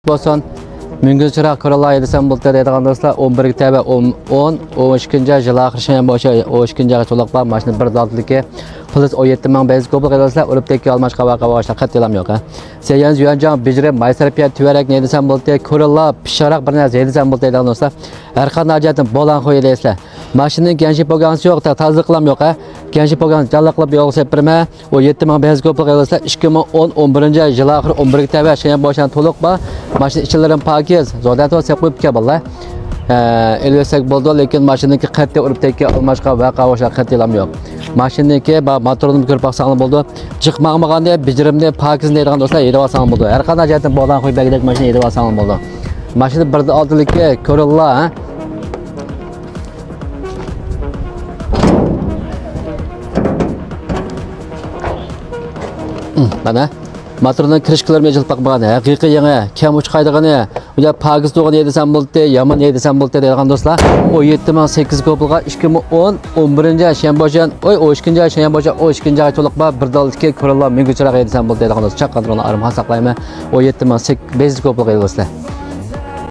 bolsun. Müngünçürak Corolla edesem buldu deydigan dostlar 11 tebe 10 12 yıl ahir boşa 12 yıl çolak var maşını bir daltılıki plus 17 ming bez kopluq edesler ölüp teki almaşqa vaqa başla qat yalam yo'q ha. Seyan Yuanjan bijri maysarpiya tüverek ne edesem buldu Corolla pişarak bir narsa edesem buldu deydigan dostlar. Her qanday ajatim bolan qo'y deysizlar. Maşının gençlik bo'lgansi yo'q, tazliqlam yo'q ha. Gençlik bo'lgan jallaqlab yo'q sepirma. O 7 ming bez kopluq edesler 2010 11 yıl ahir 11 tebe şeyan boşan to'liq ba. Maşın içilerin pakiz. Zodat olsa qo'yib keliblar. Elbette buldu lekin maşındaki qattiq urib teki almaşqa vaqa boşa qat yalam yo'q. Maşındaki motorni ko'rib baqsang bo'ldi. Chiqmag'anda bijirimni pakiz deydigan do'stlar yedib olsang bo'ldi. Har qanday jihatdan bolan qo'yib bagidek mashina yedib olsang bo'ldi. Mashina birda oldilikka Corolla ha. Mana motorning kirishkilarga jilib baqmagan haqiqiy yangi kam uçqaydigani ular pakiz to'g'an yedisam bo'ldi, yomon yedisam bo'ldi deydigan do'stlar. O 78 kopluğa 2010 11 shanbojan, 12 shanbojan 12 to'liq ba bir daltki Corolla mingüçrak yedisam bo'ldi deydigan do'stlar. Chaqqandırını arım saqlayman. O 78 kopluğa do'stlar.